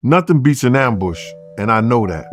Nothing beats an ambush, and I know that.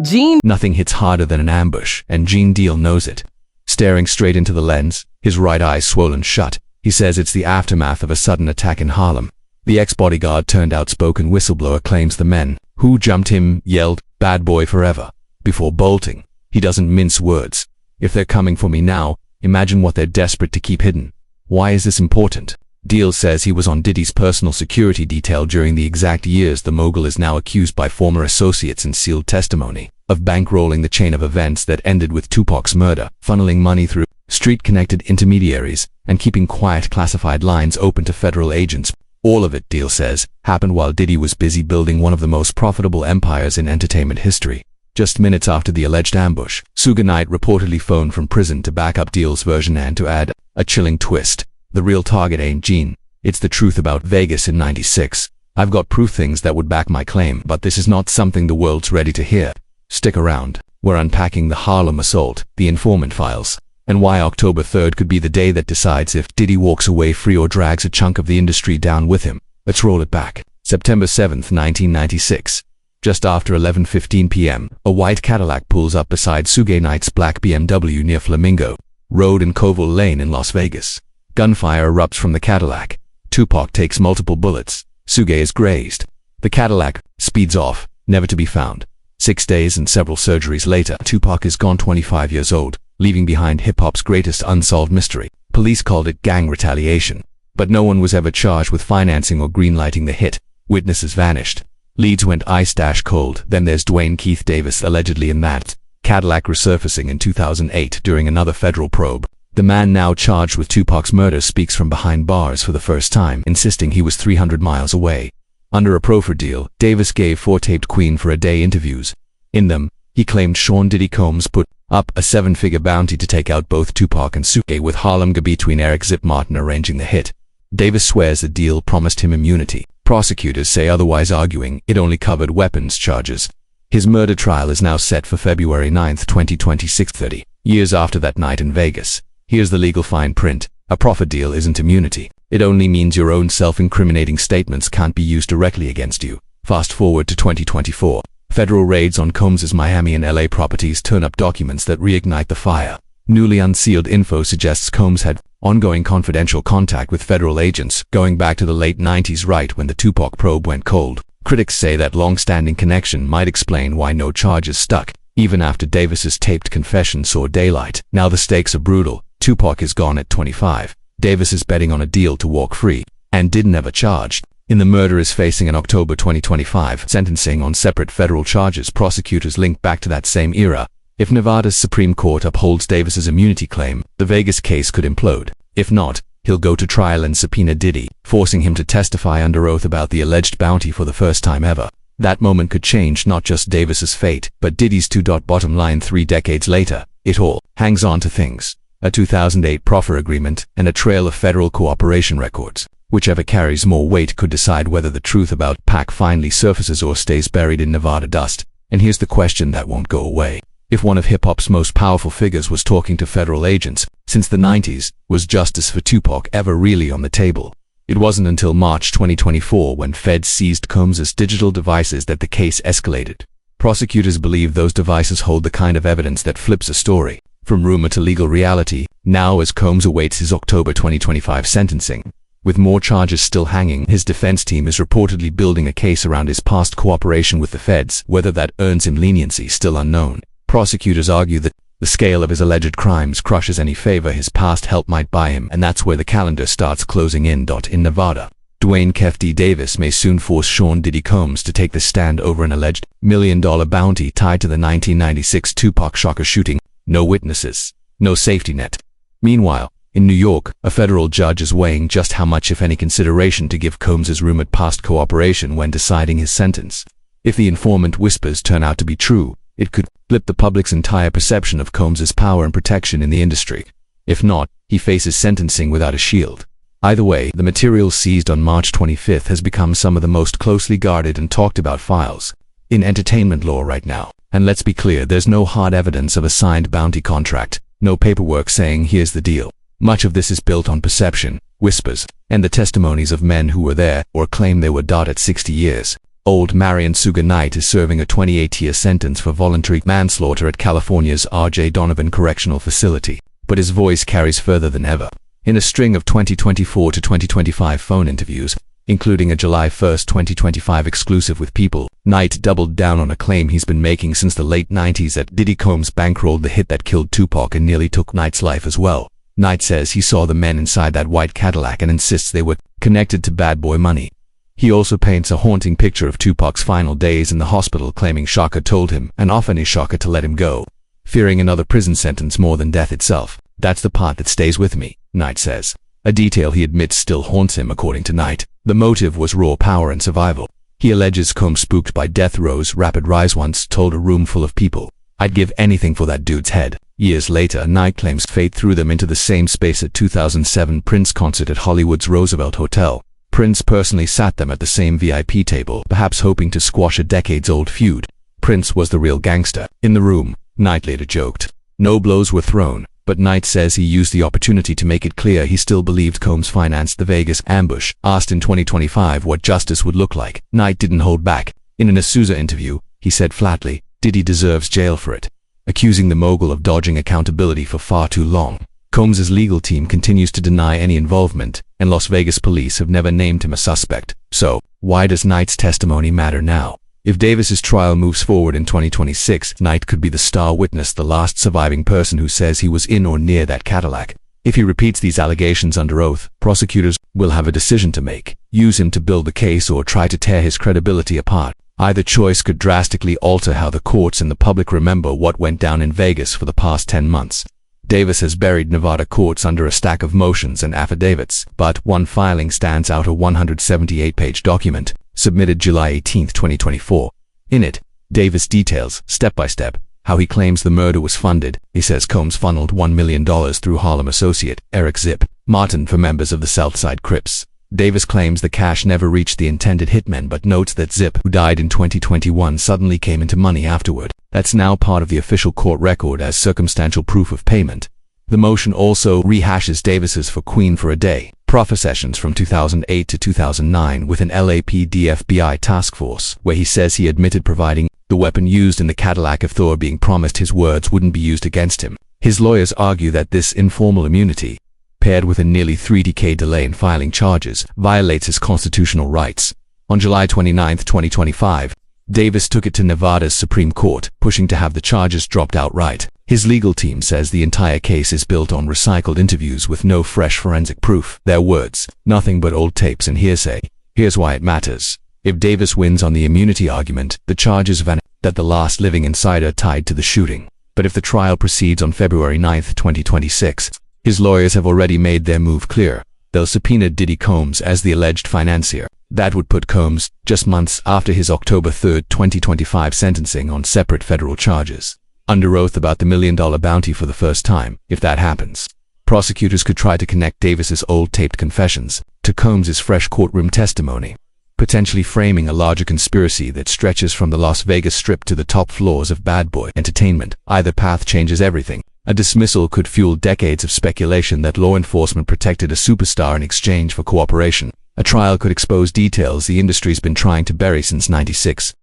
Nothing hits harder than an ambush, and Gene Deal knows it. Staring straight into the lens, his right eye swollen shut, he says it's the aftermath of a sudden attack in Harlem. The ex-bodyguard turned outspoken whistleblower claims the men who jumped him yelled, "Bad boy forever," before bolting. He doesn't mince words. If they're coming for me now, imagine what they're desperate to keep hidden. Why is this important? Deal says he was on Diddy's personal security detail during the exact years the mogul is now accused by former associates in sealed testimony of bankrolling the chain of events that ended with Tupac's murder, funneling money through street-connected intermediaries, and keeping quiet classified lines open to federal agents. All of it, Deal says, happened while Diddy was busy building one of the most profitable empires in entertainment history. Just minutes after the alleged ambush, Suge Knight reportedly phoned from prison to back up Deal's version and to add a chilling twist. The real target ain't Gene. It's the truth about Vegas in '96. I've got proof things that would back my claim, but this is not something the world's ready to hear. Stick around. We're unpacking the Harlem assault, the informant files, and why October 3rd could be the day that decides if Diddy walks away free or drags a chunk of the industry down with him. Let's roll it back. September 7th, 1996. Just after 11:15 p.m., a white Cadillac pulls up beside Suge Knight's black BMW near Flamingo Road in Covell Lane in Las Vegas. Gunfire erupts from the Cadillac. Tupac takes multiple bullets. Suge is grazed. The Cadillac speeds off, never to be found. 6 days and several surgeries later, Tupac is gone, 25 years old, leaving behind hip-hop's greatest unsolved mystery. Police called it gang retaliation, but no one was ever charged with financing or greenlighting the hit. Witnesses vanished. Leads went ice-cold. Then there's Dwayne Keith Davis allegedly in that Cadillac resurfacing in 2008 during another federal probe. The man now charged with Tupac's murder speaks from behind bars for the first time, insisting he was 300 miles away. Under a proffer deal, Davis gave 4 taped Queen for a Day interviews. In them, he claimed Sean Diddy Combs put up a 7-figure bounty to take out both Tupac and Suge, with Harlem between Eric Zip Martin arranging the hit. Davis swears the deal promised him immunity. Prosecutors say otherwise, arguing it only covered weapons charges. His murder trial is now set for February 9, 2026, 30 years after that night in Vegas. Here's the legal fine print. A proffer deal isn't immunity. It only means your own self-incriminating statements can't be used directly against you. Fast forward to 2024. Federal raids on Combs's Miami and LA properties turn up documents that reignite the fire. Newly unsealed info suggests Combs had ongoing confidential contact with federal agents going back to the late 90s, right when the Tupac probe went cold. Critics say that long-standing connection might explain why no charges stuck, even after Davis's taped confession saw daylight. Now the stakes are brutal. Tupac is gone at 25. Davis is betting on a deal to walk free, and Diddy never charged. In the murder is facing an October 2025 sentencing on separate federal charges. Prosecutors link back to that same era. If Nevada's Supreme Court upholds Davis's immunity claim, the Vegas case could implode. If not, he'll go to trial and subpoena Diddy, forcing him to testify under oath about the alleged bounty for the first time ever. That moment could change not just Davis's fate, but Diddy's too. Bottom line, 3 decades later, it all hangs on to things. A 2008 proffer agreement, and a trail of federal cooperation records. Whichever carries more weight could decide whether the truth about Pac finally surfaces or stays buried in Nevada dust. And here's the question that won't go away. If one of hip-hop's most powerful figures was talking to federal agents since the 90s, was justice for Tupac ever really on the table? It wasn't until March 2024, when feds seized Combs's digital devices, that the case escalated. Prosecutors believe those devices hold the kind of evidence that flips a story from rumor to legal reality, now as Combs awaits his October 2025 sentencing. With more charges still hanging, his defense team is reportedly building a case around his past cooperation with the feds. Whether that earns him leniency, still unknown. Prosecutors argue that the scale of his alleged crimes crushes any favor his past help might buy him, and that's where the calendar starts closing in. In Nevada, Dwayne Keffe D. Davis may soon force Sean Diddy Combs to take the stand over an alleged $1 million bounty tied to the 1996 Tupac Shakur shooting. No witnesses, no safety net. Meanwhile, in New York, a federal judge is weighing just how much, if any, consideration to give Combs's rumored past cooperation when deciding his sentence. If the informant whispers turn out to be true, it could flip the public's entire perception of Combs's power and protection in the industry. If not, he faces sentencing without a shield. Either way, the material seized on March 25th has become some of the most closely guarded and talked about files in entertainment law right now. And let's be clear, there's no hard evidence of a signed bounty contract, no paperwork saying here's the deal. Much of this is built on perception, whispers, and the testimonies of men who were there or claim they were. At 60 years, Old Marion Suge Knight is serving a 28-year sentence for voluntary manslaughter at California's R.J. Donovan Correctional Facility, but his voice carries further than ever. In a string of 2024 to 2025 phone interviews, including a July 1, 2025 exclusive with People, Knight doubled down on a claim he's been making since the late 90s that Diddy Combs bankrolled the hit that killed Tupac and nearly took Knight's life as well. Knight says he saw the men inside that white Cadillac and insists they were connected to bad boy money. He also paints a haunting picture of Tupac's final days in the hospital, claiming Shakur told him, and often is Shakur, to let him go, fearing another prison sentence more than death itself. That's the part that stays with me, Knight says. A detail he admits still haunts him, according to Knight. The motive was raw power and survival. He alleges Combs, spooked by death row's rapid rise, once told a room full of people, "I'd give anything for that dude's head." Years later, Knight claims fate threw them into the same space at 2007 Prince concert at Hollywood's Roosevelt Hotel. Prince personally sat them at the same VIP table, perhaps hoping to squash a decades-old feud. Prince was the real gangster in the room, Knight later joked. No blows were thrown, but Knight says he used the opportunity to make it clear he still believed Combs financed the Vegas ambush. Asked in 2025 what justice would look like, Knight didn't hold back. In an Azusa interview, he said flatly, "Diddy deserves jail for it," accusing the mogul of dodging accountability for far too long. Combs' legal team continues to deny any involvement, and Las Vegas police have never named him a suspect. So, why does Knight's testimony matter now? If Davis's trial moves forward in 2026, Knight could be the star witness, the last surviving person who says he was in or near that Cadillac. If he repeats these allegations under oath, prosecutors will have a decision to make: use him to build the case or try to tear his credibility apart. Either choice could drastically alter how the courts and the public remember what went down in Vegas for the past 10 months. Davis has buried Nevada courts under a stack of motions and affidavits, but one filing stands out: a 178-page document, submitted July 18, 2024. In it, Davis details, step by step, how he claims the murder was funded. He says Combs funneled $1 million through Harlem associate Eric "Zip" Martin for members of the Southside Crips. Davis claims the cash never reached the intended hitmen, but notes that Zip, who died in 2021, suddenly came into money afterward. That's now part of the official court record as circumstantial proof of payment. The motion also rehashes Davis's "For Queen for a Day" proffer sessions from 2008 to 2009 with an LAPD FBI task force, where he says he admitted providing the weapon used in the Cadillac if Thor being promised his words wouldn't be used against him. His lawyers argue that this informal immunity, paired with a nearly 3-decade delay in filing charges, violates his constitutional rights. On July 29, 2025, Davis took it to Nevada's Supreme Court, pushing to have the charges dropped outright. His legal team says the entire case is built on recycled interviews with no fresh forensic proof. Their words, nothing but old tapes and hearsay. Here's why it matters. If Davis wins on the immunity argument, the charges vanish that the last living insider tied to the shooting. But if the trial proceeds on February 9, 2026, his lawyers have already made their move clear. They'll subpoena Diddy Combs as the alleged financier. That would put Combs, just months after his October 3, 2025 sentencing, on separate federal charges, under oath about the $1 million bounty for the first time. If that happens, prosecutors could try to connect Davis's old taped confessions to Combs's fresh courtroom testimony, potentially framing a larger conspiracy that stretches from the Las Vegas Strip to the top floors of Bad Boy Entertainment. Either path changes everything. A dismissal could fuel decades of speculation that law enforcement protected a superstar in exchange for cooperation. A trial could expose details the industry's been trying to bury since '96.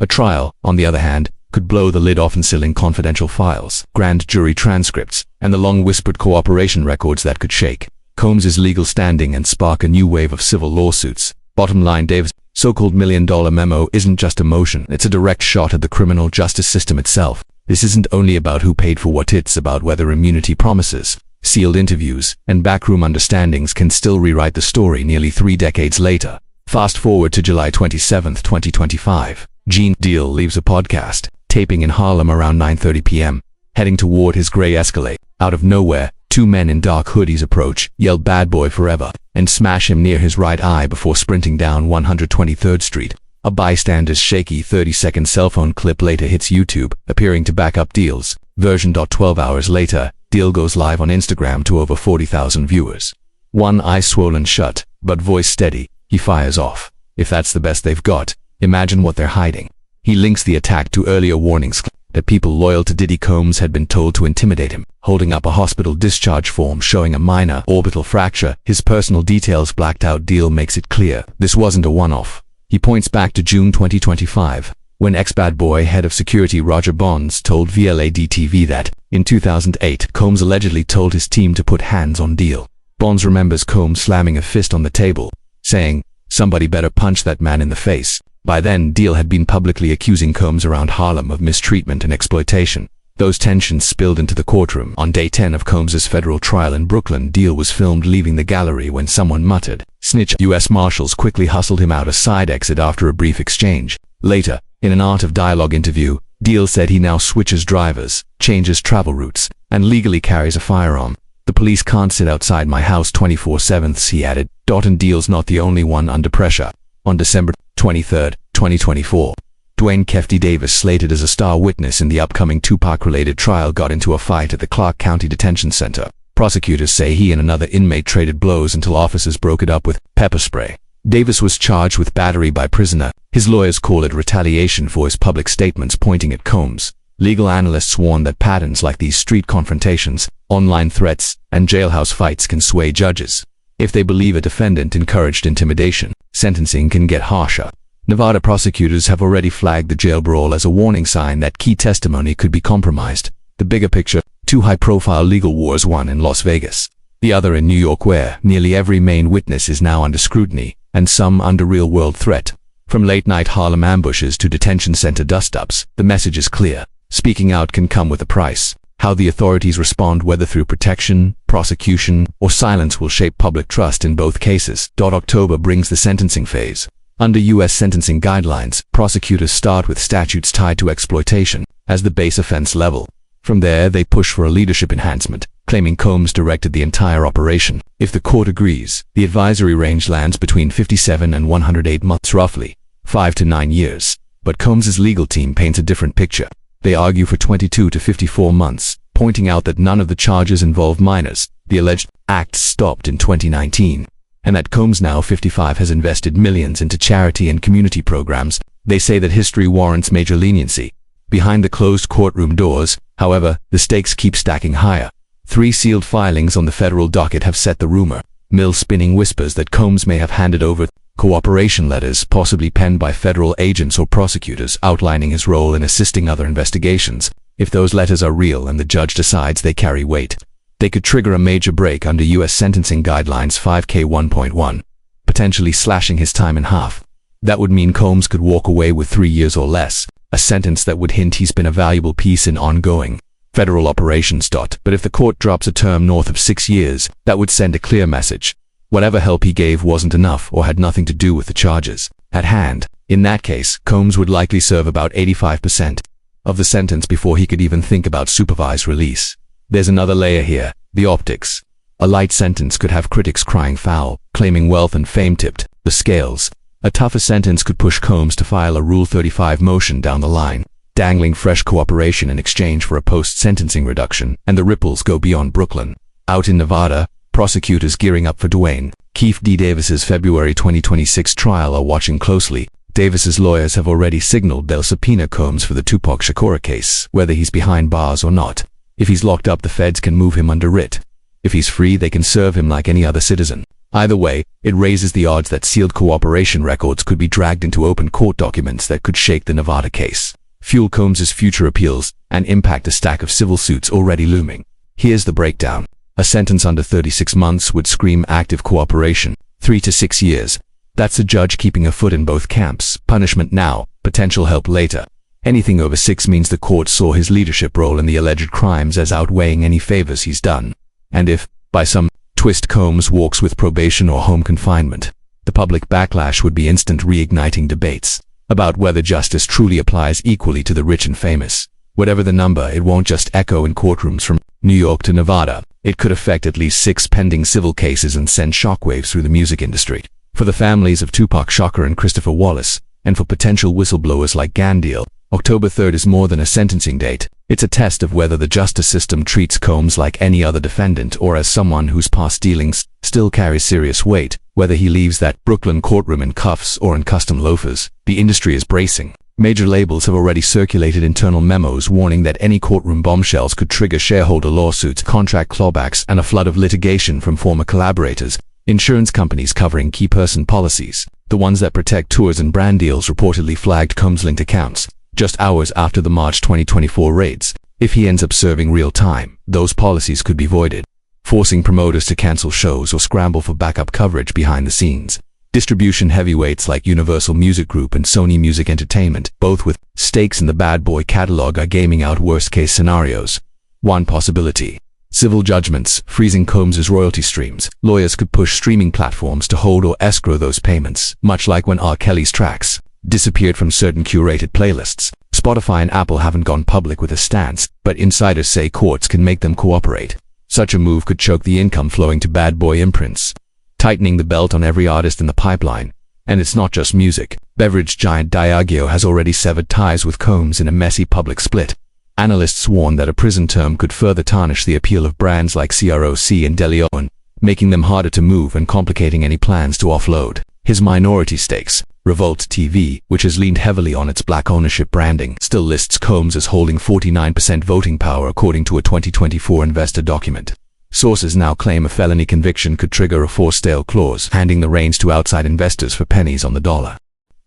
A trial, on the other hand, could blow the lid off, unsealing confidential files, grand jury transcripts, and the long-whispered cooperation records that could shake Combs's legal standing and spark a new wave of civil lawsuits. Bottom line, Davis' so-called $1 million memo isn't just a motion, it's a direct shot at the criminal justice system itself. This isn't only about who paid for what, it's about whether immunity promises, sealed interviews, and backroom understandings can still rewrite the story nearly 3 decades later. Fast forward to July 27, 2025. Gene Deal leaves a podcast taping in Harlem around 9:30 p.m. Heading toward his gray Escalade. Out of nowhere, 2 men in dark hoodies approach, yell "Bad Boy Forever," and smash him near his right eye before sprinting down 123rd Street. A bystander's shaky 30-second cell phone clip later hits YouTube, appearing to back up Deal's version. 12 hours later, Deal goes live on Instagram to over 40,000 viewers. One eye swollen shut, but voice steady, he fires off. If that's the best they've got, imagine what they're hiding. He links the attack to earlier warnings that people loyal to Diddy Combs had been told to intimidate him, holding up a hospital discharge form showing a minor orbital fracture, his personal details blacked out. Deal makes it clear this wasn't a one-off. He points back to June 2025, when ex-bad boy head of security Roger Bonds told VLAD-TV that, in 2008, Combs allegedly told his team to put hands on Deal. Bonds remembers Combs slamming a fist on the table, saying, "Somebody better punch that man in the face." By then, Deal had been publicly accusing Combs around Harlem of mistreatment and exploitation. Those tensions spilled into the courtroom. On day 10 of Combs's federal trial in Brooklyn, Deal was filmed leaving the gallery when someone muttered, "Snitch." U.S. Marshals quickly hustled him out a side exit after a brief exchange. Later, in an Art of Dialogue interview, Deal said he now switches drivers, changes travel routes, and legally carries a firearm. "The police can't sit outside my house 24/7, he added. And Deal's not the only one under pressure. On December 23, 2024, Dwayne "Keffe D" slated as a star witness in the upcoming Tupac-related trial got into a fight at the Clark County Detention Center. Prosecutors say he and another inmate traded blows until officers broke it up with pepper spray. Davis was charged with battery by prisoner. His lawyers call it retaliation for his public statements pointing at Combs. Legal analysts warn that patterns like these street confrontations, online threats, and jailhouse fights can sway judges. If they believe a defendant encouraged intimidation, sentencing can get harsher. Nevada prosecutors have already flagged the jail brawl as a warning sign that key testimony could be compromised. The bigger picture: two high-profile legal wars, one in Las Vegas, the other in New York, where nearly every main witness is now under scrutiny, and some under real-world threat. From late-night Harlem ambushes to detention center dust-ups, the message is clear. Speaking out can come with a price. How the authorities respond, whether through protection, prosecution, or silence, will shape public trust in both cases. October brings the sentencing phase. Under U.S. sentencing guidelines, prosecutors start with statutes tied to exploitation as the base offense level. From there, they push for a leadership enhancement, claiming Combs directed the entire operation. If the court agrees, the advisory range lands between 57 and 108 months, roughly 5 to 9 years. But Combs's legal team paints a different picture. They argue for 22 to 54 months, pointing out that none of the charges involve minors. The alleged acts stopped in 2019. And that Combs, now 55, has invested millions into charity and community programs. They say that history warrants major leniency. Behind the closed courtroom doors, however, the stakes keep stacking higher. 3 sealed filings on the federal docket have set the rumor mill spinning whispers that Combs may have handed over cooperation letters, possibly penned by federal agents or prosecutors, outlining his role in assisting other investigations. If those letters are real and the judge decides they carry weight, they could trigger a major break under U.S. sentencing guidelines 5K1.1, potentially slashing his time in half. That would mean Combs could walk away with 3 years or less, a sentence that would hint he's been a valuable piece in ongoing federal operations. But if the court drops a term north of 6 years, that would send a clear message. Whatever help he gave wasn't enough or had nothing to do with the charges at hand. In that case, Combs would likely serve about 85% of the sentence before he could even think about supervised release. There's another layer here: the optics. A light sentence could have critics crying foul, claiming wealth and fame tipped the scales. A tougher sentence could push Combs to file a Rule 35 motion down the line, dangling fresh cooperation in exchange for a post-sentencing reduction, and the ripples go beyond Brooklyn. Out in Nevada, prosecutors gearing up for Dwayne Keffe D. Davis's February 2026 trial are watching closely. Davis's lawyers have already signaled they'll subpoena Combs for the Tupac Shakur case, whether he's behind bars or not. If he's locked up, the feds can move him under writ. If he's free, they can serve him like any other citizen. Either way, it raises the odds that sealed cooperation records could be dragged into open court documents that could shake the Nevada case, fuel Combs's future appeals, and impact a stack of civil suits already looming. Here's the breakdown. A sentence under 36 months would scream active cooperation. 3 to 6 years. That's a judge keeping a foot in both camps. Punishment now, potential help later. Anything over 6 means the court saw his leadership role in the alleged crimes as outweighing any favors he's done. And if, by some twist, Combs walks with probation or home confinement, the public backlash would be instant, reigniting debates about whether justice truly applies equally to the rich and famous. Whatever the number, it won't just echo in courtrooms from New York to Nevada. It could affect at least 6 pending civil cases and send shockwaves through the music industry. For the families of Tupac Shakur and Christopher Wallace, and for potential whistleblowers like Gandil, October 3rd is more than a sentencing date. It's a test of whether the justice system treats Combs like any other defendant or as someone whose past dealings still carries serious weight. Whether he leaves that Brooklyn courtroom in cuffs or in custom loafers, the industry is bracing. Major labels have already circulated internal memos warning that any courtroom bombshells could trigger shareholder lawsuits, contract clawbacks, and a flood of litigation from former collaborators. Insurance companies covering key person policies, the ones that protect tours and brand deals, reportedly flagged Combs' linked accounts just hours after the March 2024 raids. If he ends up serving real time, those policies could be voided, forcing promoters to cancel shows or scramble for backup coverage behind the scenes. Distribution heavyweights like Universal Music Group and Sony Music Entertainment, both with stakes in the Bad Boy catalog, are gaming out worst-case scenarios. One possibility: civil judgments, freezing Combs' royalty streams. Lawyers could push streaming platforms to hold or escrow those payments, much like when R. Kelly's tracks disappeared from certain curated playlists. Spotify and Apple haven't gone public with a stance, but insiders say courts can make them cooperate. Such a move could choke the income flowing to Bad Boy imprints, tightening the belt on every artist in the pipeline. And it's not just music. Beverage giant Diageo has already severed ties with Combs in a messy public split. Analysts warn that a prison term could further tarnish the appeal of brands like CROC and De Leon, making them harder to move and complicating any plans to offload his minority stakes. Revolt TV, which has leaned heavily on its black ownership branding, still lists Combs as holding 49% voting power according to a 2024 investor document. Sources now claim a felony conviction could trigger a forced sale clause, handing the reins to outside investors for pennies on the dollar.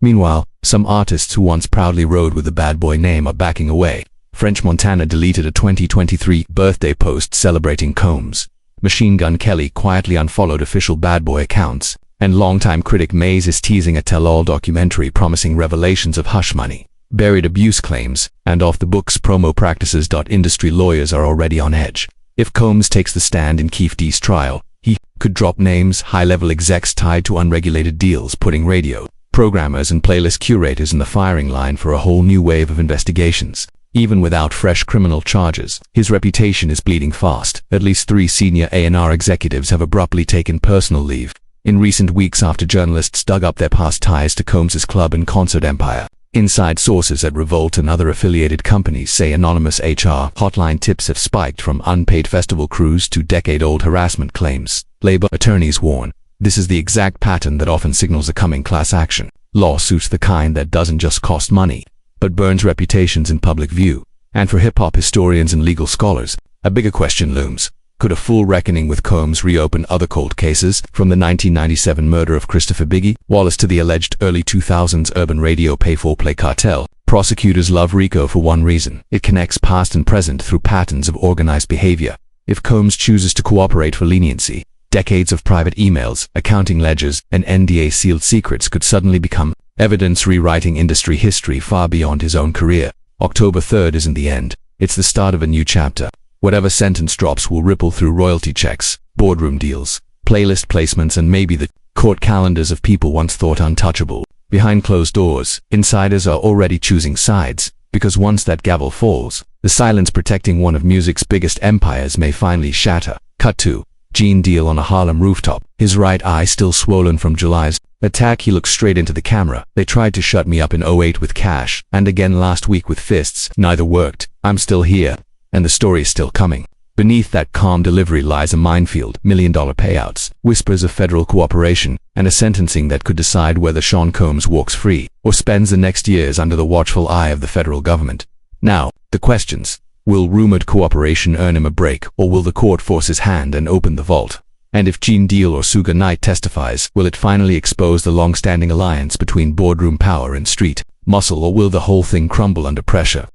Meanwhile, some artists who once proudly rode with the Bad Boy name are backing away. French Montana deleted a 2023 birthday post celebrating Combs. Machine Gun Kelly quietly unfollowed official Bad Boy accounts, and longtime critic Maze is teasing a tell-all documentary promising revelations of hush money, buried abuse claims, and off-the-books promo practices. Industry lawyers are already on edge. If Combs takes the stand in Keffe D's trial, he could drop names, high-level execs tied to unregulated deals, putting radio programmers and playlist curators in the firing line for a whole new wave of investigations. Even without fresh criminal charges, his reputation is bleeding fast. At least 3 senior A&R executives have abruptly taken personal leave in recent weeks after journalists dug up their past ties to Combs' club and concert empire. Inside sources at Revolt and other affiliated companies say anonymous HR hotline tips have spiked from unpaid festival crews to decade-old harassment claims. Labor attorneys warn this is the exact pattern that often signals a coming class action lawsuits, the kind that doesn't just cost money, but burns reputations in public view. And for hip-hop historians and legal scholars, a bigger question looms. Could a full reckoning with Combs reopen other cold cases, from the 1997 murder of Christopher Biggie Wallace to the alleged early 2000s urban radio pay-for-play cartel? Prosecutors love RICO for one reason: it connects past and present through patterns of organized behavior. If Combs chooses to cooperate for leniency, decades of private emails, accounting ledgers, and NDA-sealed secrets could suddenly become evidence rewriting industry history far beyond his own career. October 3rd isn't the end. It's the start of a new chapter. Whatever sentence drops will ripple through royalty checks, boardroom deals, playlist placements, and maybe the court calendars of people once thought untouchable. Behind closed doors, insiders are already choosing sides, because once that gavel falls, the silence protecting one of music's biggest empires may finally shatter. Cut to Gene Deal on a Harlem rooftop, his right eye still swollen from July's attack. He looks straight into the camera. They tried to shut me up in '08 with cash, and again last week with fists. Neither worked. I'm still here, and the story is still coming. Beneath that calm delivery lies a minefield: million-dollar payouts, whispers of federal cooperation, and a sentencing that could decide whether Sean Combs walks free or spends the next years under the watchful eye of the federal government. Now, the questions: will rumored cooperation earn him a break, or will the court force his hand and open the vault? And if Gene Deal or Suge Knight testifies, will it finally expose the long-standing alliance between boardroom power and street muscle, or will the whole thing crumble under pressure?